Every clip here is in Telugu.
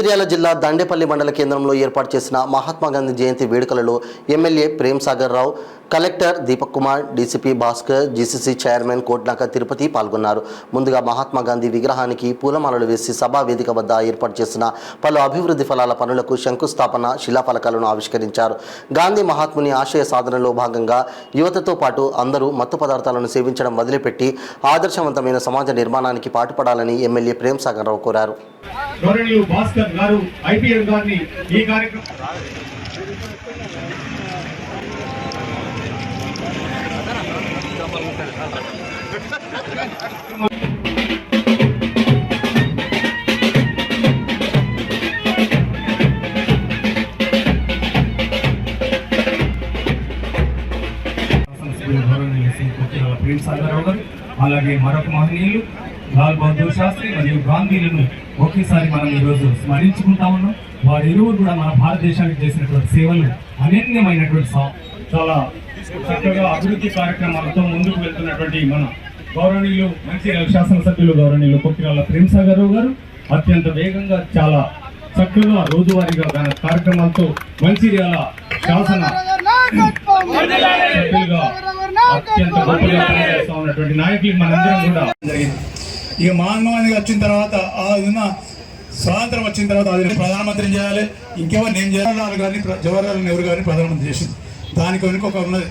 మంచిర్యాల జిల్లా దండేపల్లి మండల కేంద్రంలో ఏర్పాటు చేసిన మహాత్మా గాంధీ జయంతి వేడుకలలో MLA Prem Sagar Rao, collector Deepak Kumar, DCP Bhaskar, GCC chairman Kotnaka Tirupati పాల్గొన్నారు. ముందుగా మహాత్మా గాంధీ విగ్రహానికి పూలమాలలు వేసి సభా వేదిక వద్ద ఏర్పాటు చేసిన పలు అభివృద్ధి ఫలాల పనులకు శంకుస్థాపన, శిలాఫలకాలను ఆవిష్కరించారు. గాంధీ మహాత్ముని ఆశయ సాధనలో భాగంగా యువతతో పాటు అందరూ మత్తు పదార్థాలను సేవించడం వదిలిపెట్టి ఆదర్శవంతమైన సమాజ నిర్మాణానికి పాటుపడాలని ఎమ్మెల్యే ప్రేమ్ సాగర్ రావు కోరారు. భాస్కర్ గారు ఐపీఎల్ గారిని ఈ కార్యక్రమం ప్రేమ్ సాగర్ రావు గారు, అలాగే మరొక మహనీయులు లాల్ బహదూర్ శాస్త్రి మరియు గాంధీలను ఒకేసారి మనం ఈరోజు స్మరించుకుంటా ఉన్నాం. వారి ఇరువురు కూడా మన భారతదేశానికి చేసినటువంటి సేవలు అనన్యమైనటువంటి చాలా చక్కగా అభివృద్ధి కార్యక్రమాలతో ముందుకు వెళ్తున్నటువంటి మన గౌరవనీయులు మంచిర్యాల శాసనసభ్యులు గౌరవనీయులు కొక్కిరాల ప్రేమ్ సాగర్ రావు గారు అత్యంత వేగంగా చాలా చక్కగా రోజువారీగా కార్యక్రమాలతో మంచిర్యాల శాసన సభ్యులుగా అత్యంత గొప్పగా పనిచేస్తా ఉన్నటువంటి నాయకులు మనందరం కూడా జరిగింది. ఇక మహాత్మా గాంధీ వచ్చిన తర్వాత స్వాతంత్రం వచ్చిన తర్వాత అది ప్రధానమంత్రిని చేయాలి, ఇంకెవరు నేను చేయాలి కానీ జవహర్లాల్ నెహ్రూ గారిని ప్రధానమంత్రి చేసింది. దానికి వెనుక ఒక ఉన్నది.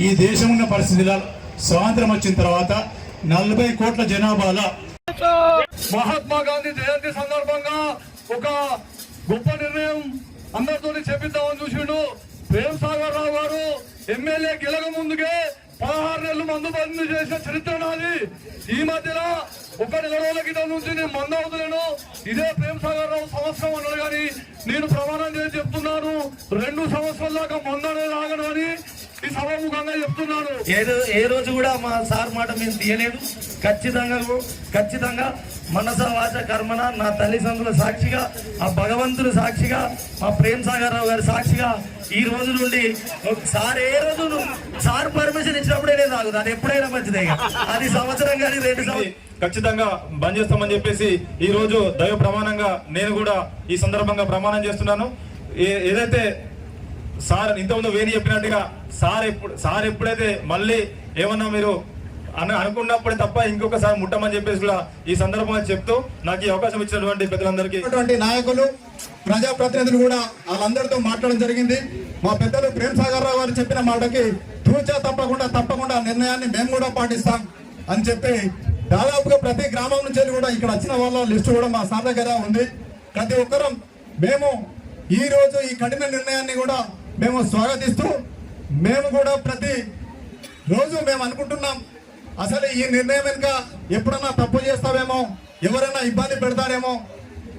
ఈ దేశం ఉన్న పరిస్థితిలో స్వాతంత్రం వచ్చిన తర్వాత 40 కోట్ల జనాభాలో మహాత్మా గాంధీ జయంతి సందర్భంగా ఒక గొప్ప నిర్ణయం అందరితో చేపిద్దామని చూసిండు. ప్రేమ్ సాగర్ రావు గారు ఎమ్మెల్యే గెలక ముందుకే 16 నెలలు మందు బంద్ చేసిన చరిత్ర నాది. ఈ మధ్యలో 1 నెల రోజుల క్రితం నుంచి నేను మందు అవుతున్నాను. ఇదే ప్రేమ్ సాగర్ రావు సంవత్సరం అన్నాడు కానీ నేను ప్రమాణం చేసి చెప్తున్నాను 2 సంవత్సరాల దాకా మందు అనేది ఆగను అని ఈ సభాముఖంగా చెప్తున్నాను. ఏ రోజు కూడా మా సార్ మాట మేము తీయలేదు. ఖచ్చితంగా మనస వాచ కర్మన నా తల్లిదండ్రుల సాక్షిగా, ఆ భగవంతుడు సాక్షిగా, మా ప్రేమ్ సాగర్ రావు గారి సాక్షిగా ఈ రోజు నుండి సార్ ఏ రోజు సార్ పర్మిషన్ ఇచ్చినప్పుడే నేను తాగుతాను. అది ఎప్పుడైనా మంచిదే. అది సంవత్సరం కానీ 2 సంవత్సరం ఖచ్చితంగా బంద్ చేస్తామని చెప్పేసి ఈ రోజు దైవ ప్రమాణంగా నేను కూడా ఈ సందర్భంగా ప్రమాణం చేస్తున్నాను. ఏదైతే సార్ ఇంతకుముందు వేణి చెప్పినట్టుగా సార్ ఎప్పుడైతే మళ్ళీ ఏమన్నా మీరు అనుకున్నప్పుడే తప్ప ఇంకొకసారి ముట్టమని చెప్పేసి కూడా ఈ సందర్భంగా చెప్తూ నాకు ఈ అవకాశం ఇచ్చినటువంటి పెద్దలందరికీ, నాయకులు, ప్రజాప్రతినిధులు కూడా వాళ్ళందరితో మాట్లాడడం జరిగింది. మా పెద్దలు ప్రేమ్ సాగర్ రావు గారు చెప్పిన మాటకి తూచా తప్పకుండా నిర్ణయాన్ని మేము కూడా పాటిస్తాం అని చెప్పి దాదాపుగా ప్రతి గ్రామం నుంచి కూడా ఇక్కడ వచ్చిన వాళ్ళ లిస్టు కూడా మా సార్ దగ్గర ఉంది. ప్రతి ఒక్కరం మేము ఈ రోజు ఈ కఠిన నిర్ణయాన్ని కూడా మేము స్వాగతిస్తూ మేము కూడా ప్రతి రోజు మేము అనుకుంటున్నాం అసలు ఈ నిర్ణయం వెనుక ఎప్పుడన్నా తప్పు చేస్తావేమో, ఎవరైనా ఇబ్బంది పెడతారేమో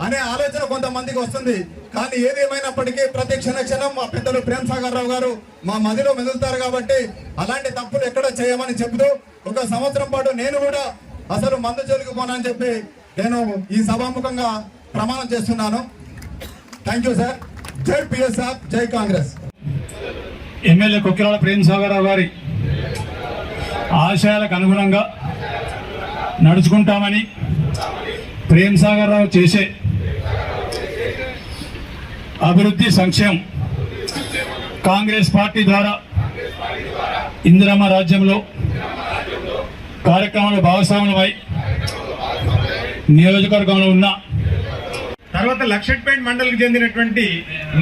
అనే ఆలోచన కొంతమందికి వస్తుంది. కానీ ఏదేమైనప్పటికీ ప్రతి క్షణం మా పెద్దలు ప్రేమ్ సాగర్ రావు గారు మా మదిలో మెదులుతారు కాబట్టి అలాంటి తప్పులు ఎక్కడ చేయమని చెబుతూ 1 సంవత్సరం పాటు నేను కూడా అసలు మందు జోలికి పోనని చెప్పి నేను ఈ సభాముఖంగా ప్రమాణం చేస్తున్నాను. Thank you sir. జై పిఎస్ఆర్, జై కాంగ్రెస్. ఎమ్మెల్యే కొక్కిరాల ప్రేమ్ సాగర్ రావు గారి ఆశయాలకు అనుగుణంగా నడుచుకుంటామని, ప్రేమ్ సాగర్ రావు చేసే అభివృద్ధి సంక్షేమం కాంగ్రెస్ పార్టీ ద్వారా ఇందిరమ్మ రాజ్యంలో కార్యక్రమంలో భాగస్వాములమై నియోజకవర్గంలో ఉన్న తర్వాత లక్షట్పేట్ మండలికి చెందినటువంటి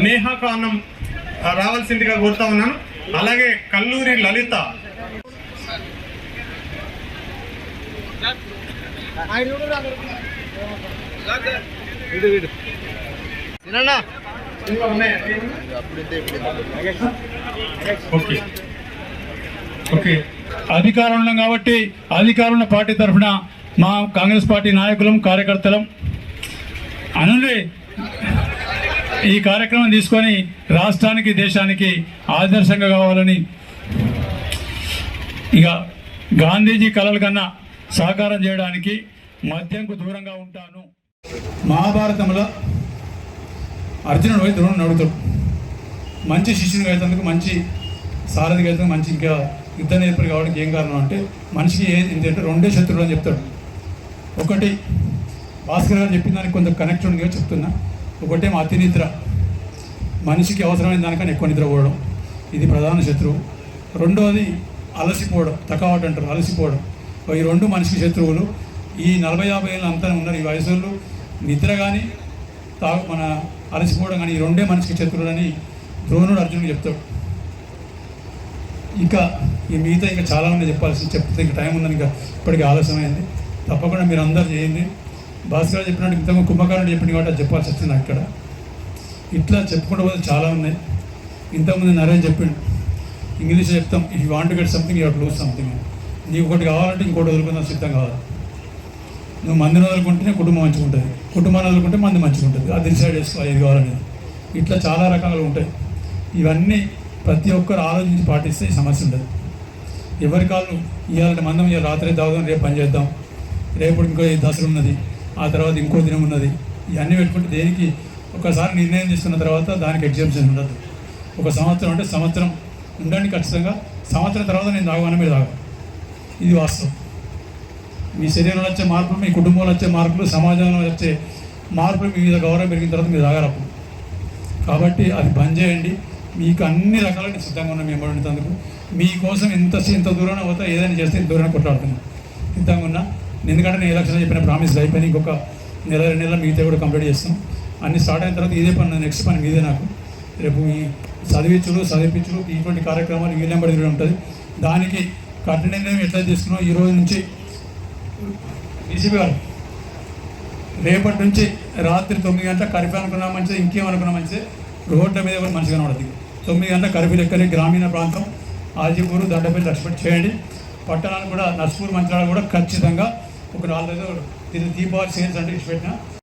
నేహా ఖానం రావాల్సిందిగా కోరుతా ఉన్నాను. అలాగే కల్లూరి లలిత, ఓకే అధికారంలో కాబట్టి అధికారంలో పార్టీ తరఫున మా కాంగ్రెస్ పార్టీ నాయకులం, కార్యకర్తలం అనులే ఈ కార్యక్రమం తీసుకొని రాష్ట్రానికి, దేశానికి ఆదర్శంగా కావాలని, ఇక గాంధీజీ కలల కన్నా సాకారం చేయడానికి మద్యంకు దూరంగా ఉంటాను. మహాభారతంలో అర్జునుడు పోయి ద్రోణుని అడుగుతాడు, మంచి శిష్యునిగా అయినందుకు, మంచి సారథిగా అయితే మంచి ఇంకా యుద్ధ నేర్పరి కావడానికి ఏం కారణం అంటే మనిషికి ఏంటంటే 2 శత్రువులు అని చెప్తాడు. ఒకటి భాస్కర్ గారు చెప్పిన దానికి కొంచెం కనెక్ట్ ఉందిగా చెప్తున్నా. ఒకటేమో అతి నిద్ర, మనిషికి అవసరమైన దానికన్నా ఎక్కువ నిద్రపోవడం, ఇది ప్రధాన శత్రువు. రెండవది అలసిపోవడం, తకావట్ అంటారు, అలసిపోవడం. ఈ రెండు మనిషికి శత్రువులు. ఈ 40-50 ఏళ్ళు అంతా ఉన్నారు ఈ వయసులో, నిద్ర కానీ మన అలసిపోవడం కానీ ఈ రెండే మనిషికి శత్రువులని ద్రోణుడు అర్జునుడు చెప్తాడు. ఇంకా ఈ మిగతా ఇంకా చాలా ఉన్నాయి చెప్తే ఇంకా టైం ఉన్నది, ఇంకా ఇప్పటికీ ఆలస్యమైంది. తప్పకుండా మీరు అందరూ చేయండి. భాస్కర్ చెప్పినట్టు ఇంతకు కుంభకర్ణుడు చెప్పింది కాబట్టి అది చెప్పాల్సి వచ్చింది ఇక్కడ. ఇట్లా చెప్పుకుంటూ పోతే చాలా ఉన్నాయి. ఇంతకుముందు నరేన్ చెప్పిండు, ఇంగ్లీష్లో చెప్తాం, if you want to get something you have to lose something. నీకు ఒకటి కావాలంటే ఇంకోటి వదులుకుందాం సిద్ధం కావాలి. నువ్వు మందిని వదులుకుంటేనే కుటుంబం మంచిగా ఉంటుంది, కుటుంబాన్ని వదులుకుంటే మంది మంచిగా ఉంటుంది. అది డిసైడ్ చేసుకో ఏది కావాలనేది. ఇట్లా చాలా రకాలు ఉంటాయి. ఇవన్నీ ప్రతి ఒక్కరు ఆలోచించి పాటిస్తే ఈ సమస్య ఉండదు. ఎవరి కాళ్ళు ఇవాళ మందం, ఇవాళ రాత్రి తాగుదాం, రేపు పని చేద్దాం, రేపు ఇంకో దసరా ఉన్నది, ఆ తర్వాత ఇంకో దినం ఉన్నది, ఇవన్నీ పెట్టుకుంటే దేనికి? ఒకసారి నిర్ణయం చేసుకున్న తర్వాత దానికి ఎగ్జామ్షన్ ఉండదు. ఒక సంవత్సరం అంటే సంవత్సరం ఉండండి ఖచ్చితంగా. సంవత్సరం తర్వాత నేను తాగమని మీరు తాగ. ఇది వాస్తవం. మీ శరీరంలో వచ్చే మార్పులు, మీ కుటుంబంలో వచ్చే మార్పులు, సమాజంలో వచ్చే మార్పులు, మీ మీద గౌరవం పెరిగిన తర్వాత మీరు తాగరప్పుడు. కాబట్టి అది బంద్ చేయండి. మీకు అన్ని రకాలుగా సిద్ధంగా ఉన్నా మేము ఉండేందుకు. మీకోసం ఎంత దూరం పోతా ఏదైనా చేస్తే ఇంత దూరం కొట్లాడుతున్నాం, సిద్ధంగా ఉన్నా. ఎందుకంటే నేను ఎలక్షన్ చెప్పిన ప్రామిస్ అయిపోయింది. ఇంకొక 1-2 నెలలు మిగతా కూడా కంప్లీట్ చేస్తాం. అన్ని స్టార్ట్ అయిన తర్వాత ఇదే పని, నెక్స్ట్ పని మీదే. నాకు రేపు ఈ చదివించుడు ఇటువంటి కార్యక్రమాలు వీలెంబడి ఉంటుంది. దానికి కఠిన నిర్ణయం ఎట్లా తీసుకున్నాం ఈ రోజు నుంచి డీసీపీ గారు, రేపటి నుంచి రాత్రి 9 గంటల కర్ఫ్యూ అనుకున్నా మంచిది, ఇంకేమనుకున్నా మంచిది, రోడ్ల మీద కూడా మంచిగా కనబడుతుంది. 9 గంటల కర్ఫ్యూ లెక్కనే గ్రామీణ ప్రాంతం ఆజీపూరు, దండపల్లి రెస్పెక్ట్ చేయండి. పట్టణాలు కూడా నర్స్పూర్, మంత్రాలు కూడా ఖచ్చితంగా ఒక 4 దీపావళి సేల్స్ అంటే ఇచ్చిపెట్టిన